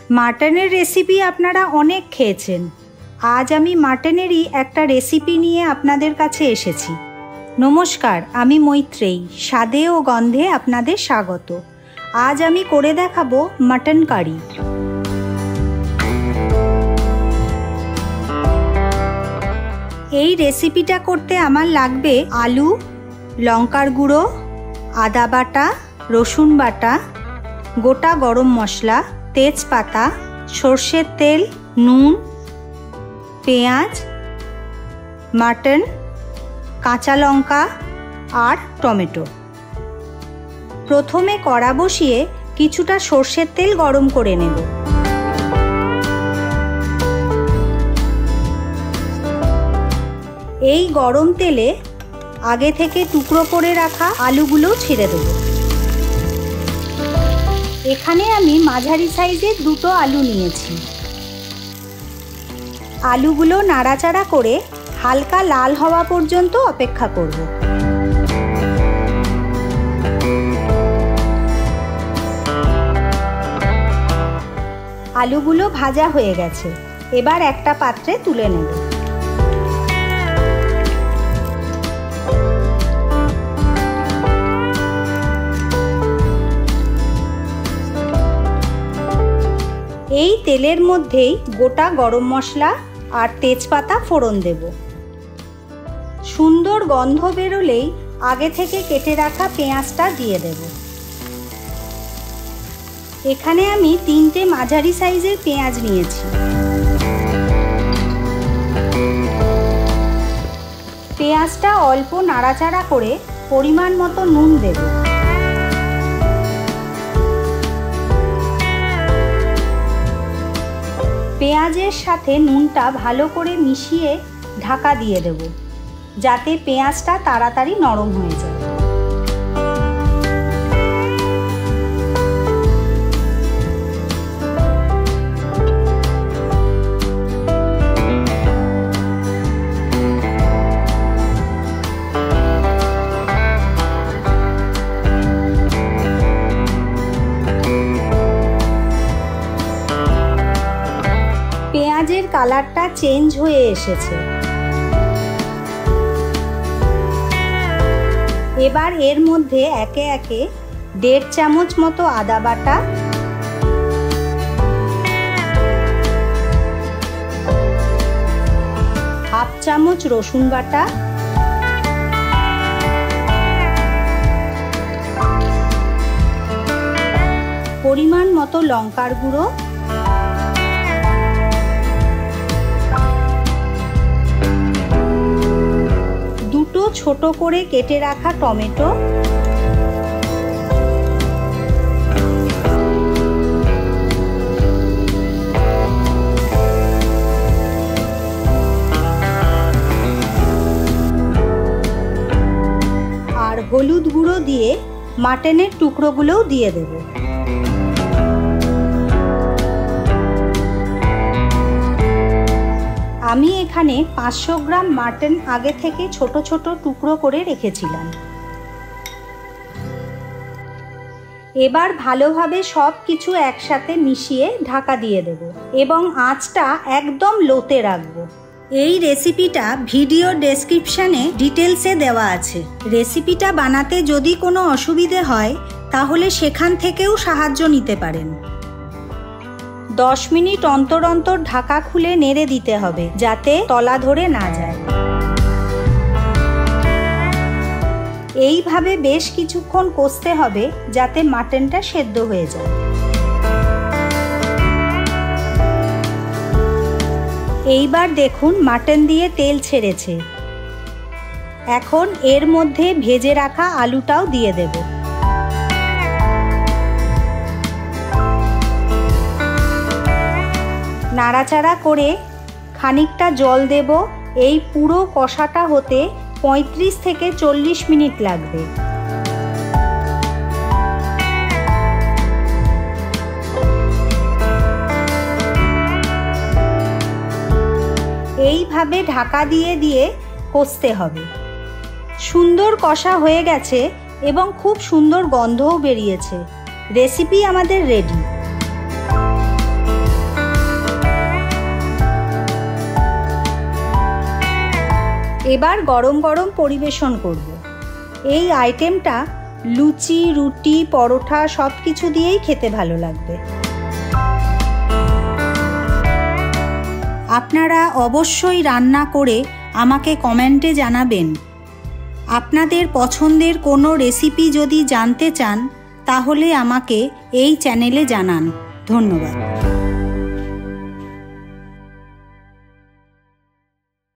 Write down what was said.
মাটনের রেসিপি আপনারা অনেক খেয়েছেন। আজ আমি মাটনেরই একটা রেসিপি নিয়ে আপনাদের কাছে এসেছি। নমস্কার, আমি মৈত্রেয়ী। স্বাদে ও গন্ধে আপনাদের স্বাগত। আজ আমি করে দেখাবো মাটন কারি। এই রেসিপিটা করতে আমার লাগবে আলু, লঙ্কার গুঁড়ো, আদা বাটা, রসুন বাটা, গোটা গরম মশলা, তেজপাতা, সর্ষের তেল, নুন, পেঁয়াজ, মাটন, কাঁচা লঙ্কা আর টমেটো। প্রথমে কড়া বসিয়ে কিছুটা সর্ষের তেল গরম করে নেব। এই গরম তেলে আগে থেকে টুকরো করে রাখা আলুগুলো ছেড়ে দেব। এখানে আমি মাঝারি সাইজের দুটো আলু নিয়েছি। আলুগুলো নাড়াচাড়া করে হালকা লাল হওয়া পর্যন্ত অপেক্ষা করব। আলুগুলো ভাজা হয়ে গেছে, এবার একটা পাত্রে তুলে নেব। এই তেলের মধ্যেই গোটা গরম মশলা আর তেজপাতা ফোড়ন দেব। সুন্দর গন্ধ বেরোলেই আগে থেকে কেটে রাখা পেঁয়াজটা দিয়ে দেব। এখানে আমি 3টে মাঝারি সাইজের পেঁয়াজ নিয়েছি। পেঁয়াজটা অল্প নাড়াচাড়া করে পরিমাণ মতো নুন দেব। পেঁয়াজের সাথে নুনটা ভালো করে মিশিয়ে ঢাকা দিয়ে দেব, যাতে পেঁয়াজটা তাড়াতাড়ি নরম হয়ে যায়। পেঁয়াজের কালারটা চেঞ্জ হয়ে এসেছে। এবার এর মধ্যে একে একে 1.5 চামচ মতো আদা বাটা, 1/2 চামচ রসুন বাটা, পরিমাণ মতো লঙ্কার গুঁড়ো, ছোট করে কেটে রাখা টমেটো, আর হলুদ গুঁড়ো দিয়ে মাটনের টুকরোগুলোও দিয়ে দেব। আমি এখানে 500 গ্রাম মাটন আগে থেকে ছোট ছোট টুকরো করে রেখেছিলাম। এবার ভালোভাবে সব কিছু একসাথে মিশিয়ে ঢাকা দিয়ে দেব এবং আঁচটা একদম লোতে রাখবো। এই রেসিপিটা ভিডিও ডেসক্রিপশানে ডিটেলসে দেওয়া আছে। রেসিপিটা বানাতে যদি কোনো অসুবিধে হয় তাহলে সেখান থেকেও সাহায্য নিতে পারেন। 10 মিনিট অন্তর অন্তর ঢাকা খুলে নেড়ে দিতে হবে, যাতে তলা ধরে না যায়। এইভাবে বেশ কিছুক্ষণ কষতে হবে, যাতে মাটনটা সেদ্ধ হয়ে যায়। এইবার দেখুন মাটন দিয়ে তেল ছেড়েছে। এখন এর মধ্যে ভেজে রাখা আলুটাও দিয়ে দেব। নাড়াচাড়া করে খানিকটা জল দেব। এই পুরো কষাটা হতে 35 থেকে 40 মিনিট লাগবে। এইভাবে ঢাকা দিয়ে দিয়ে কষতে হবে। সুন্দর কষা হয়ে গেছে এবং খুব সুন্দর গন্ধও বেরিয়েছে। রেসিপি আমাদের রেডি। এবার গরম গরম পরিবেশন করব। এই আইটেমটা লুচি, রুটি, পরোটা সব কিছু দিয়েই খেতে ভালো লাগবে। আপনারা অবশ্যই রান্না করে আমাকে কমেন্টে জানাবেন। আপনাদের পছন্দের কোনো রেসিপি যদি জানতে চান তাহলে আমাকে এই চ্যানেলে জানান। ধন্যবাদ।